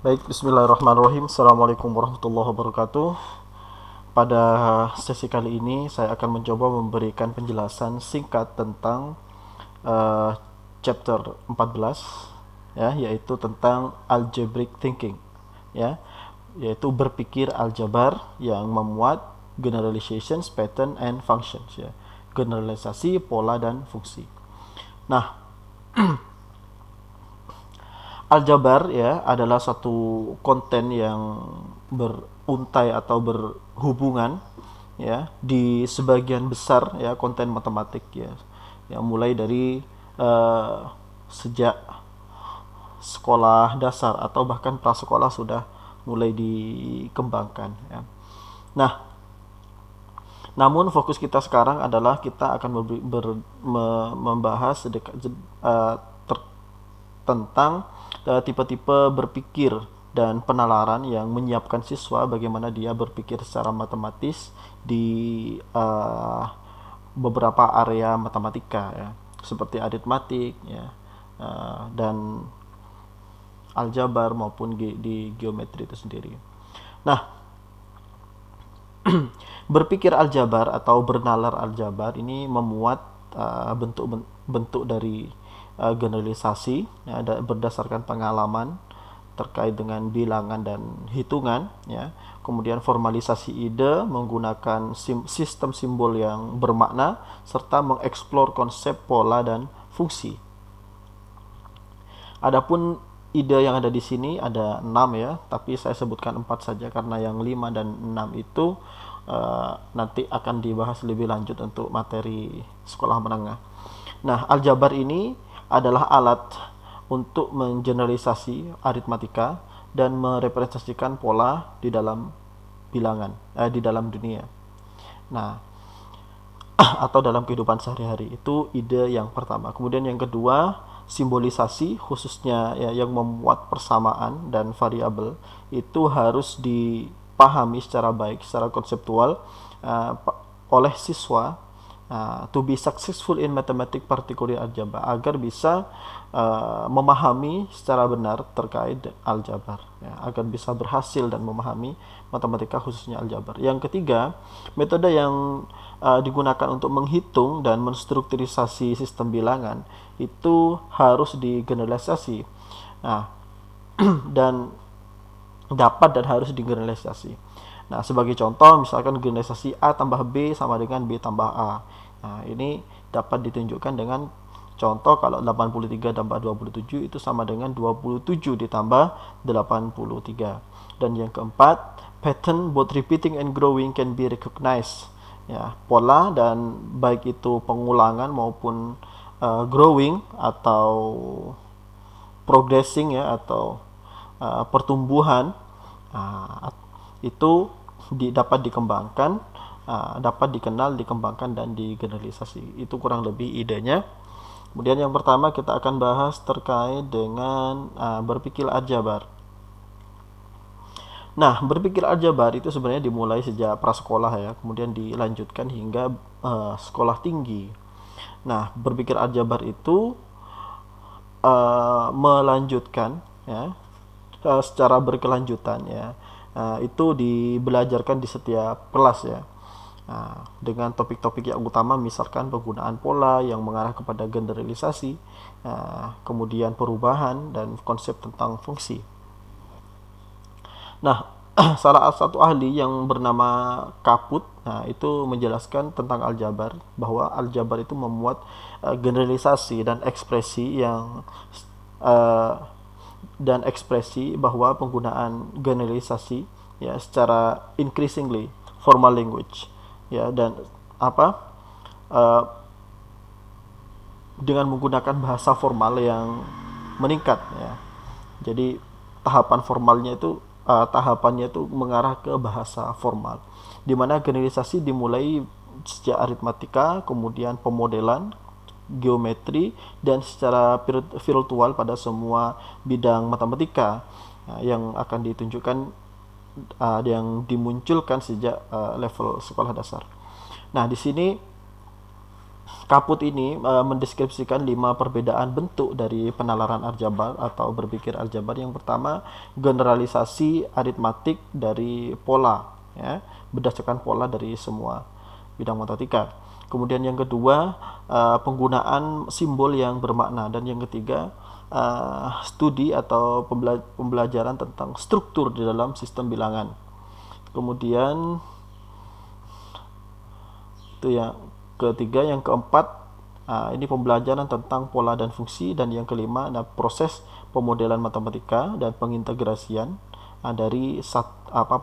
Baik, bismillahirrahmanirrahim. Assalamualaikum warahmatullahi wabarakatuh. Pada sesi kali ini saya akan mencoba memberikan penjelasan singkat tentang uh, chapter 14, ya, yaitu tentang algebraic thinking, ya, yaitu berpikir aljabar yang memuat generalizations, pattern and functions, ya. Generalisasi, pola dan fungsi. Nah, aljabar, ya, adalah satu konten yang beruntai atau berhubungan, ya, di sebagian besar, ya, konten matematik, ya, yang mulai dari sejak sekolah dasar atau bahkan prasekolah sudah mulai dikembangkan, ya. Nah, namun fokus kita sekarang adalah kita akan membahas uh, tentang tipe-tipe berpikir dan penalaran yang menyiapkan siswa bagaimana dia berpikir secara matematis di beberapa area matematika, ya, seperti aritmatik, ya, dan aljabar maupun di geometri itu sendiri. Nah, berpikir aljabar atau bernalar aljabar ini memuat bentuk-bentuk dari generalisasi, ya, berdasarkan pengalaman terkait dengan bilangan dan hitungan, ya. Kemudian formalisasi ide menggunakan sistem simbol yang bermakna serta mengeksplor konsep pola dan fungsi. Adapun ide yang ada di sini ada 6, ya, tapi saya sebutkan 4 saja karena yang 5 dan 6 itu nanti akan dibahas lebih lanjut untuk materi sekolah menengah. Nah, aljabar ini adalah alat untuk mengeneralisasi aritmatika dan merepresentasikan pola di dalam bilangan, di dalam dunia. Nah, atau dalam kehidupan sehari-hari. Itu ide yang pertama. Kemudian yang kedua, simbolisasi, khususnya, ya, yang memuat persamaan dan variabel itu harus dipahami secara baik, secara konseptual uh, oleh siswa, to be successful in mathematics particularly algebra, agar bisa memahami secara benar terkait aljabar, ya, agar bisa berhasil dan memahami matematika khususnya aljabar. Yang ketiga, metode yang digunakan untuk menghitung dan menstrukturisasi sistem bilangan itu harus digeneralisasi, nah, dan dapat dan harus digeneralisasi. Nah, sebagai contoh, misalkan generalisasi A tambah B sama dengan B tambah A. Nah, ini dapat ditunjukkan dengan contoh kalau 83 tambah 27 itu sama dengan 27 ditambah 83. Dan yang keempat, pattern both repeating and growing can be recognized. Ya, pola dan baik itu pengulangan maupun growing atau progressing, ya, atau pertumbuhan, itu dapat dikembangkan, dapat dikenal, dikembangkan dan digeneralisasi. Itu kurang lebih idenya. Kemudian yang pertama kita akan bahas terkait dengan berpikir aljabar. Nah, berpikir aljabar itu sebenarnya dimulai sejak prasekolah, ya, kemudian dilanjutkan hingga sekolah tinggi. Nah, berpikir aljabar itu melanjutkan, ya, secara berkelanjutan, ya, itu dibelajarkan di setiap kelas, ya, dengan topik-topik yang utama misalkan penggunaan pola yang mengarah kepada generalisasi, kemudian perubahan dan konsep tentang fungsi. Nah, salah satu ahli yang bernama Kaput, nah, itu menjelaskan tentang aljabar bahwa aljabar itu memuat generalisasi uh, dan ekspresi bahwa penggunaan generalisasi, ya, secara increasingly formal language, ya, dan apa uh, dengan menggunakan bahasa formal yang meningkat, ya. Jadi tahapannya itu mengarah ke bahasa formal, di mana generalisasi dimulai sejak aritmatika, kemudian pemodelan, geometri, dan secara virtual pada semua bidang matematika, yang akan ditunjukkan, yang dimunculkan sejak level sekolah dasar. Nah, di sini Kaput ini mendeskripsikan 5 perbedaan bentuk dari penalaran aljabar atau berpikir aljabar. Yang pertama, generalisasi aritmatik dari pola, ya, berdasarkan pola dari semua bidang matematika. Kemudian yang kedua, penggunaan simbol yang bermakna. Dan yang ketiga, studi atau pembelajaran tentang struktur di dalam sistem bilangan. Kemudian itu yang ketiga. Yang keempat, ini pembelajaran tentang pola dan fungsi. Dan yang kelima, proses pemodelan matematika dan pengintegrasian dari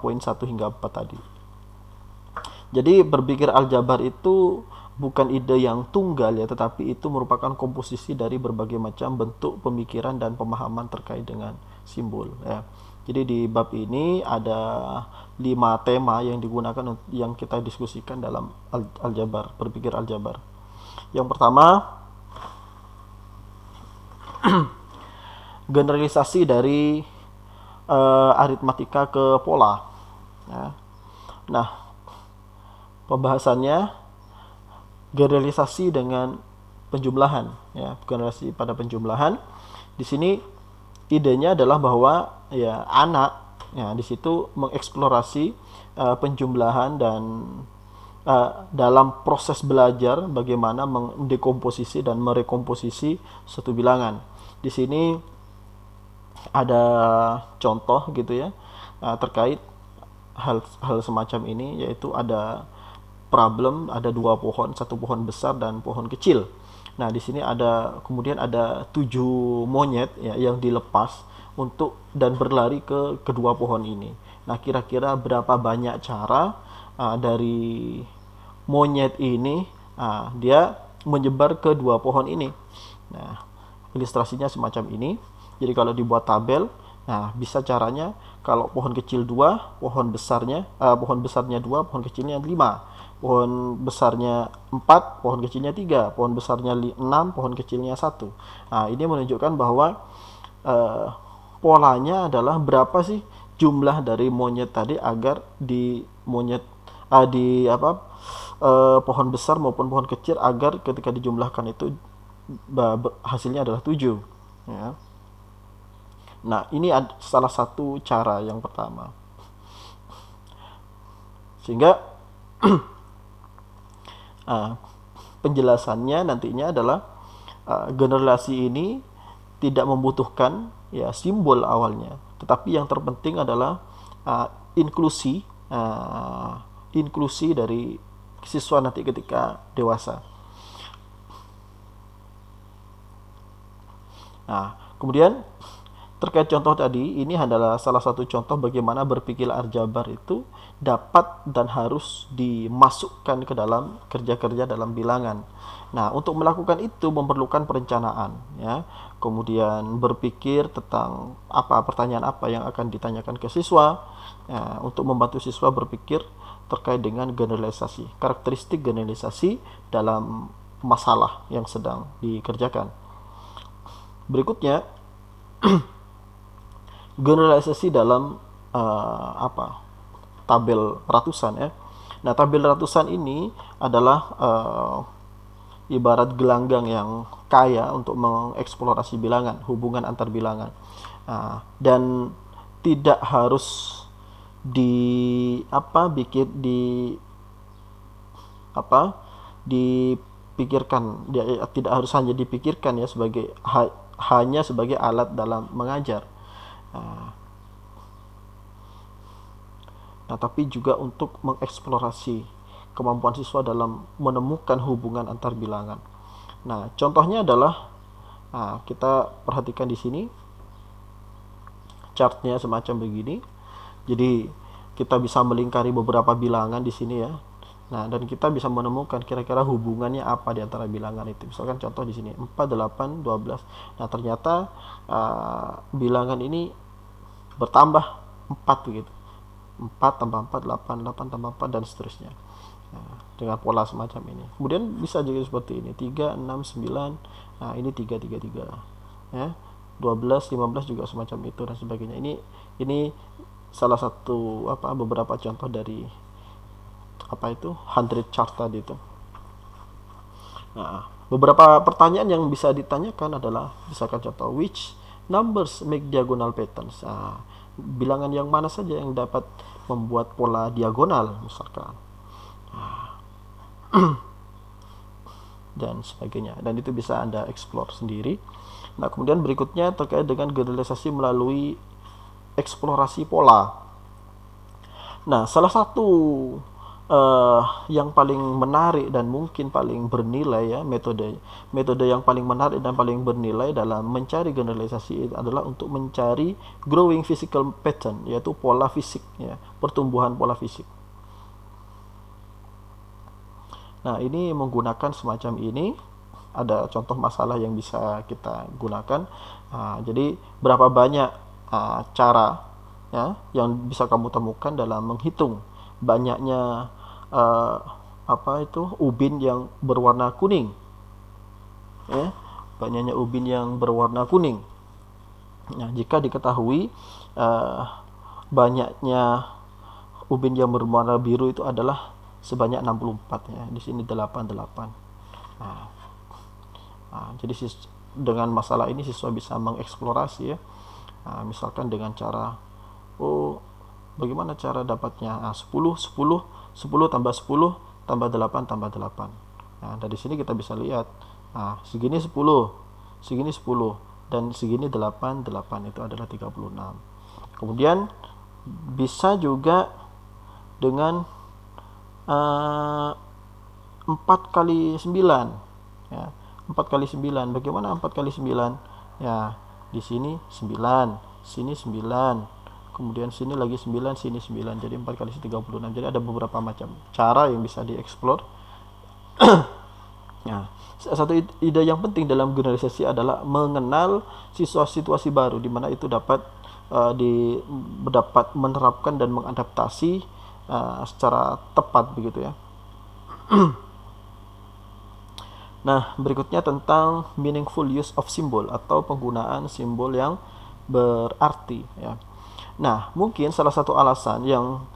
poin 1 hingga 4 tadi. Jadi berpikir aljabar itu bukan ide yang tunggal ya, tetapi itu merupakan komposisi dari berbagai macam bentuk pemikiran dan pemahaman terkait dengan simbol ya. Jadi di bab ini ada 5 tema yang digunakan yang kita diskusikan dalam aljabar, berpikir aljabar. Yang pertama, generalisasi dari aritmatika ke pola ya. Nah, pembahasannya generalisasi dengan penjumlahan ya, generalisasi pada penjumlahan. Di sini idenya adalah bahwa ya anak ya di situ mengeksplorasi penjumlahan dan dalam proses belajar bagaimana mendekomposisi dan merekomposisi suatu bilangan. Di sini ada contoh gitu ya terkait hal semacam ini, yaitu ada problem, ada 2 pohon, 1 pohon besar dan pohon kecil. Nah, di sini kemudian ada 7 monyet ya, yang dilepas untuk dan berlari ke kedua pohon ini. Nah, kira-kira berapa banyak cara dari monyet ini dia menyebar ke 2 pohon ini. Nah, ilustrasinya semacam ini. Jadi kalau dibuat tabel, nah bisa caranya kalau pohon kecil 2, pohon besarnya 2, pohon kecilnya 5. Pohon besarnya 4, pohon kecilnya 3, pohon besarnya 6, pohon kecilnya 1. Nah, ini menunjukkan bahwa polanya adalah berapa sih jumlah dari monyet tadi agar di pohon besar maupun pohon kecil, agar ketika dijumlahkan itu hasilnya adalah 7 ya. Nah, ini salah satu cara yang pertama. Sehingga penjelasannya nantinya adalah generasi ini tidak membutuhkan ya simbol awalnya, tetapi yang terpenting adalah inklusi dari siswa nanti ketika dewasa. Nah, kemudian terkait contoh tadi, ini adalah salah satu contoh bagaimana berpikir aljabar itu dapat dan harus dimasukkan ke dalam kerja-kerja dalam bilangan. Nah, untuk melakukan itu memerlukan perencanaan ya. Kemudian berpikir tentang pertanyaan apa yang akan ditanyakan ke siswa ya, untuk membantu siswa berpikir terkait dengan generalisasi, karakteristik generalisasi dalam masalah yang sedang dikerjakan. Berikutnya, generalisasi dalam tabel ratusan ya. Nah, tabel ratusan ini adalah ibarat gelanggang yang kaya untuk mengeksplorasi bilangan, hubungan antar bilangan. Dan tidak harus dipikirkan, tidak harus hanya dipikirkan ya hanya sebagai alat dalam mengajar. Nah, tapi juga untuk mengeksplorasi kemampuan siswa dalam menemukan hubungan antar bilangan. Nah, contohnya adalah kita perhatikan di sini chartnya semacam begini. Jadi kita bisa melingkari beberapa bilangan di sini ya. Nah, dan kita bisa menemukan kira-kira hubungannya apa di antara bilangan itu. Misalkan contoh di sini 4, 8, 12. Nah, ternyata bilangan ini bertambah 4 begitu. 4 tambah 4, 8, 8 tambah 4 dan seterusnya. Nah, dengan pola semacam ini. Kemudian bisa juga seperti ini, 3, 6, 9. Nah, ini 3, 3, 3. Ya. 12, 15 juga semacam itu dan sebagainya. Ini salah satu beberapa contoh dari 100 chart tadi itu. Nah, beberapa pertanyaan yang bisa ditanyakan adalah misalkan contoh, which numbers make diagonal patterns. Nah, bilangan yang mana saja yang dapat membuat pola diagonal misalkan, dan sebagainya, dan itu bisa Anda explore sendiri. Nah, kemudian berikutnya terkait dengan generalisasi melalui eksplorasi pola. Nah, salah satu yang paling menarik dan mungkin paling bernilai ya, metode yang paling menarik dan paling bernilai dalam mencari generalisasi adalah untuk mencari growing physical pattern, yaitu pola fisik ya, pertumbuhan pola fisik. Nah, ini menggunakan semacam ini, ada contoh masalah yang bisa kita gunakan. Jadi berapa banyak cara ya yang bisa kamu temukan dalam menghitung banyaknya ubin yang berwarna kuning ya, banyaknya ubin yang berwarna kuning. Nah, jika diketahui banyaknya ubin yang berwarna biru itu adalah sebanyak 64 ya, di sini 88. Jadi dengan masalah ini siswa bisa mengeksplorasi ya, misalkan dengan cara bagaimana cara dapatnya 10 10 10 tambah 10 tambah 8 tambah 8. Nah, dari sini kita bisa lihat segini 10, segini 10, dan segini 8 itu adalah 36. Kemudian bisa juga dengan 4 kali 9 ya, 4 kali 9. Bagaimana 4 kali 9 ya, di sini 9, sini 9, kemudian sini lagi 9, sini 9, jadi 4 kali 36. Jadi ada beberapa macam cara yang bisa dieksplor. Nah, satu ide yang penting dalam generalisasi adalah mengenal situasi baru di mana itu dapat dapat menerapkan dan mengadaptasi secara tepat begitu ya. Nah, berikutnya tentang meaningful use of symbol atau penggunaan simbol yang berarti ya. Nah, mungkin salah satu alasan yang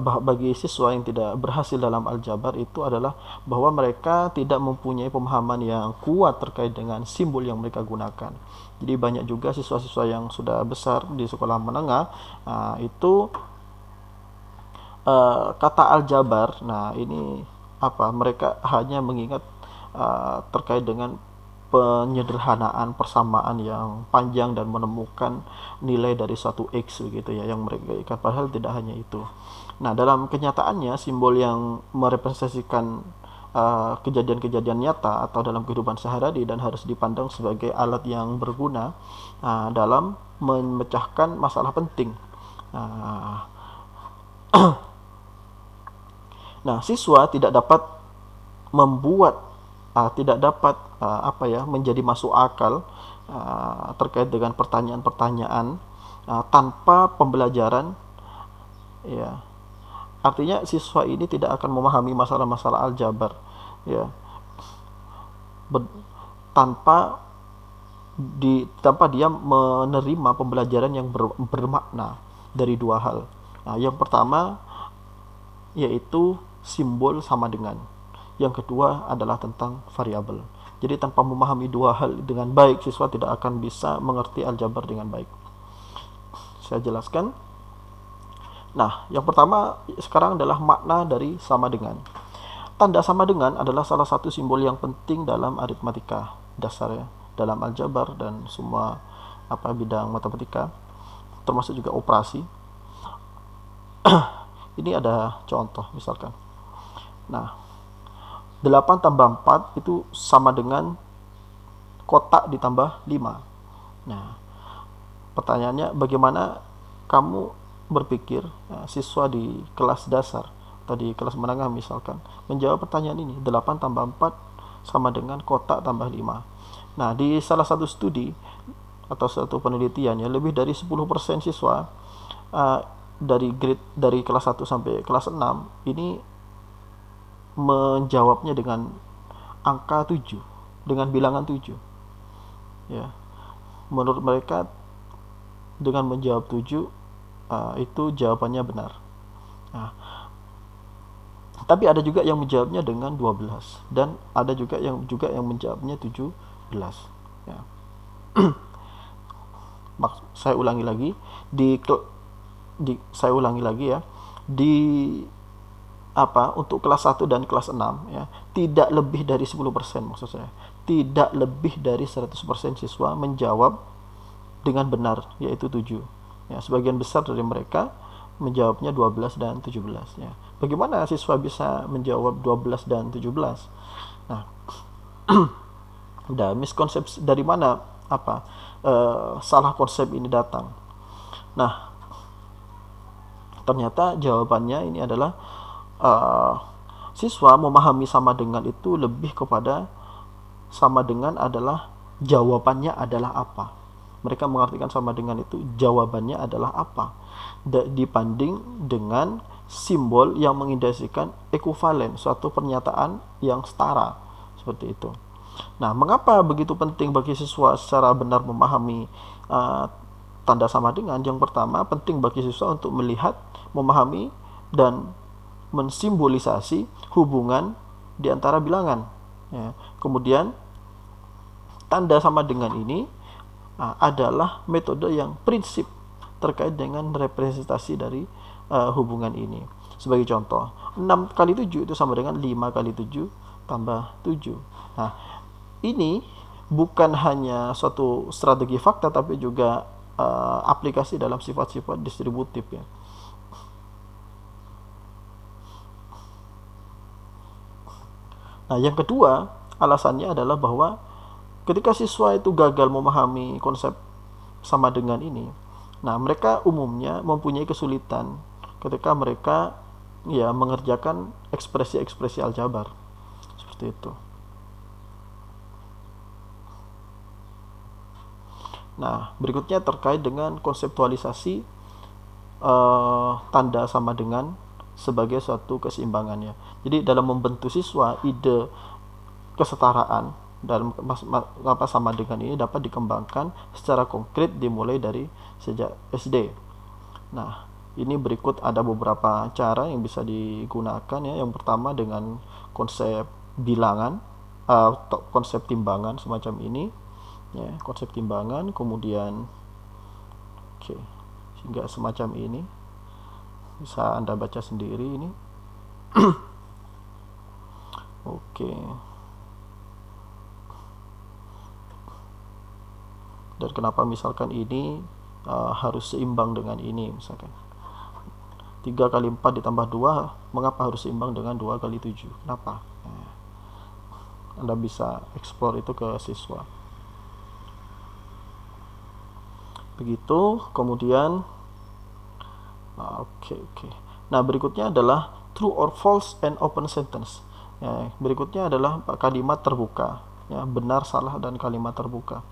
bagi siswa yang tidak berhasil dalam aljabar itu adalah bahwa mereka tidak mempunyai pemahaman yang kuat terkait dengan simbol yang mereka gunakan. Jadi banyak juga siswa-siswa yang sudah besar di sekolah menengah itu kata aljabar. Nah, ini mereka hanya mengingat terkait dengan penyederhanaan persamaan yang panjang dan menemukan nilai dari suatu X begitu ya yang mereka ikat, padahal tidak hanya itu. Nah, dalam kenyataannya simbol yang merepresentasikan kejadian-kejadian nyata atau dalam kehidupan sehari-hari dan harus dipandang sebagai alat yang berguna dalam memecahkan masalah penting. Nah, siswa tidak dapat membuat tidak dapat menjadi masuk akal terkait dengan pertanyaan-pertanyaan tanpa pembelajaran ya. Artinya siswa ini tidak akan memahami masalah-masalah aljabar ya tanpa dia menerima pembelajaran yang bermakna dari dua hal. Nah, yang pertama yaitu simbol sama dengan. Yang kedua adalah tentang variabel. Jadi tanpa memahami dua hal dengan baik, siswa tidak akan bisa mengerti aljabar dengan baik. Saya jelaskan. Nah, yang pertama sekarang adalah makna dari sama dengan. Tanda sama dengan adalah salah satu simbol yang penting dalam aritmatika dasar ya, dalam aljabar dan semua bidang matematika, termasuk juga operasi. Ini ada contoh misalkan. Nah, 8 tambah 4 itu sama dengan kotak ditambah 5. Nah, pertanyaannya bagaimana kamu berpikir siswa di kelas dasar atau di kelas menengah misalkan menjawab pertanyaan ini, 8 tambah 4 sama dengan kotak tambah 5. Nah, di salah satu studi atau satu penelitian ya, lebih dari 10% siswa dari kelas 1 sampai kelas 6 ini menjawabnya dengan angka 7, dengan bilangan 7 ya. Menurut mereka dengan menjawab 7 itu jawabannya benar. Nah, Tapi ada juga yang menjawabnya dengan 12 dan ada juga yang menjawabnya 17 ya. Saya ulangi lagi saya ulangi lagi ya. Di untuk kelas 1 dan kelas 6 ya, tidak lebih dari 10% maksud saya. Tidak lebih dari 100% siswa menjawab dengan benar, yaitu 7. Ya, sebagian besar dari mereka menjawabnya 12 dan 17 ya. Bagaimana siswa bisa menjawab 12 dan 17? Nah, miskonsepsi dari mana salah konsep ini datang? Nah, ternyata jawabannya ini adalah siswa memahami sama dengan itu lebih kepada sama dengan adalah jawabannya adalah apa. Mereka mengartikan sama dengan itu jawabannya adalah apa, dibanding dengan simbol yang mengindikasikan ekuivalen, suatu pernyataan yang setara seperti itu. Nah, mengapa begitu penting bagi siswa secara benar memahami tanda sama dengan? Yang pertama, penting bagi siswa untuk melihat, memahami, dan mensimbolisasi hubungan di antara bilangan. Ya. Kemudian tanda sama dengan ini adalah metode yang prinsip terkait dengan representasi dari hubungan ini. Sebagai contoh, 6 kali 7 itu sama dengan 5 kali 7 tambah 7. Nah, ini bukan hanya suatu strategi fakta tapi juga aplikasi dalam sifat-sifat distributif ya. Nah, yang kedua, alasannya adalah bahwa ketika siswa itu gagal memahami konsep sama dengan ini, nah mereka umumnya mempunyai kesulitan ketika mereka ya mengerjakan ekspresi-ekspresi aljabar. Seperti itu. Nah, berikutnya terkait dengan konseptualisasi tanda sama dengan sebagai suatu keseimbangannya. Jadi dalam membentuk siswa, ide kesetaraan dalam sama dengan ini dapat dikembangkan secara konkret dimulai dari sejak SD. Nah, ini berikut ada beberapa cara yang bisa digunakan ya. Yang pertama dengan konsep bilangan, konsep timbangan semacam ini ya, konsep timbangan, kemudian sehingga semacam ini bisa Anda baca sendiri ini. Dan kenapa misalkan ini harus seimbang dengan ini, misalkan 3 kali 4 ditambah 2, mengapa harus seimbang dengan 2 kali 7? Kenapa? Anda bisa eksplor itu ke siswa. Begitu, kemudian Nah, berikutnya adalah true or false and open sentence. Ya, berikutnya adalah kalimat terbuka, ya, benar, salah, dan kalimat terbuka.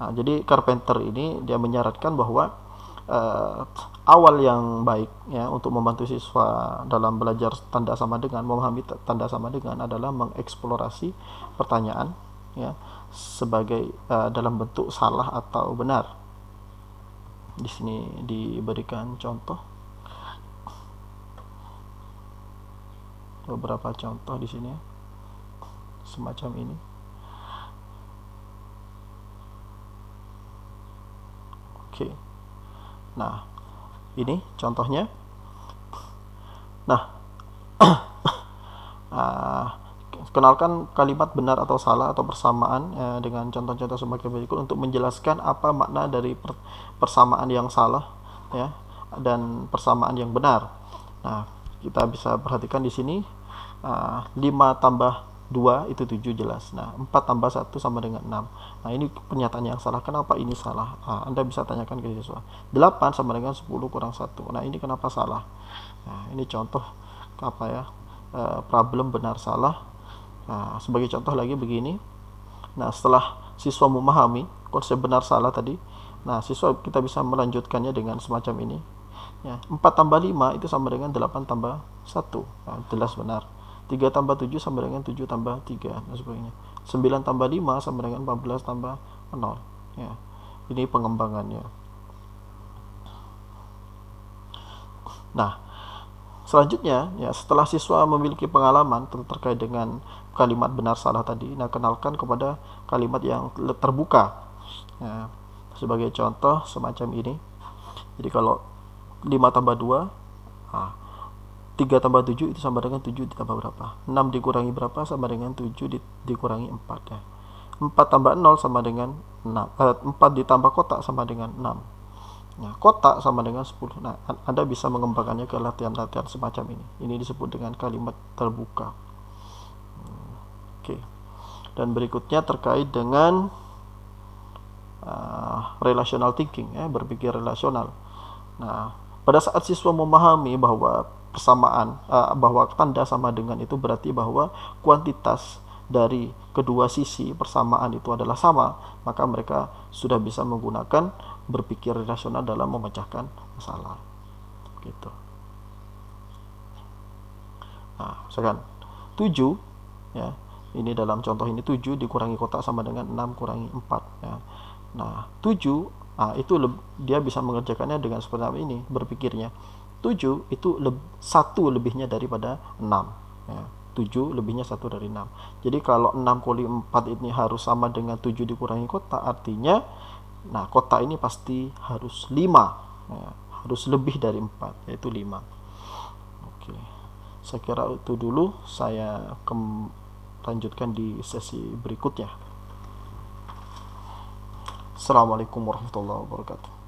Nah, jadi Carpenter ini dia menyarankan bahwa awal yang baik ya untuk membantu siswa dalam belajar tanda sama dengan, memahami tanda sama dengan adalah mengeksplorasi pertanyaan ya sebagai dalam bentuk salah atau benar. Di sini diberikan contoh, beberapa contoh di sini semacam ini. Nah, ini contohnya. Nah, kenalkan kalimat benar atau salah atau persamaan dengan contoh-contoh sebagai berikut untuk menjelaskan apa makna dari persamaan yang salah ya dan persamaan yang benar. Nah, kita bisa perhatikan di sini 5 tambah 2 itu 7 jelas. Nah, 4 tambah 1 sama dengan 6. Nah, ini pernyataan yang salah. Kenapa ini salah? Anda bisa tanyakan ke siswa. 8 sama dengan 10 kurang 1. Nah, ini kenapa salah? Nah, ini contoh problem benar salah. Nah, sebagai contoh lagi begini. Nah, setelah siswa memahami konsep benar salah tadi, nah siswa kita bisa melanjutkannya dengan semacam ini. Ya, 4 tambah 5 itu sama dengan 8 tambah 1. Nah, jelas benar. 3 tambah 7 sama dengan 7 tambah 3 dan sebagainya. 9 tambah 5 sama dengan 14 tambah 0. Ya. Ini pengembangannya. Nah, selanjutnya, ya, setelah siswa memiliki pengalaman terkait dengan kalimat benar salah tadi, nah kenalkan kepada kalimat yang terbuka. Nah, sebagai contoh semacam ini. Jadi kalau 5 tambah 2, nah, 3 tambah 7 itu sama dengan 7 ditambah berapa? 6 dikurangi berapa sama dengan 7 dikurangi 4 ya. 4 tambah 0 sama dengan 6. 4 ditambah kotak sama dengan 6. Nah, kotak sama dengan 10. Nah, Anda bisa mengembangkannya ke latihan-latihan semacam ini. Ini disebut dengan kalimat terbuka. Oke. Dan berikutnya terkait dengan relational thinking, ya, berpikir relasional. Nah, pada saat siswa memahami bahwa bahwa tanda sama dengan itu berarti bahwa kuantitas dari kedua sisi persamaan itu adalah sama, maka mereka sudah bisa menggunakan berpikir rasional dalam memecahkan masalah. Gitu. Nah, misalkan 7, ya. Ini dalam contoh ini 7 dikurangi kotak sama dengan 6 kurangi 4, ya. Nah, 7, itu dia bisa mengerjakannya dengan seperti ini berpikirnya. 7 itu 1 lebihnya daripada 6, ya. 7 lebihnya 1 dari 6. Jadi kalau 6 kali 4 ini harus sama dengan 7 dikurangi kotak, artinya nah kotak ini pasti harus 5, ya. Harus lebih dari 4, yaitu 5. Oke. Saya kira itu dulu, saya lanjutkan di sesi berikutnya. Assalamualaikum warahmatullahi wabarakatuh.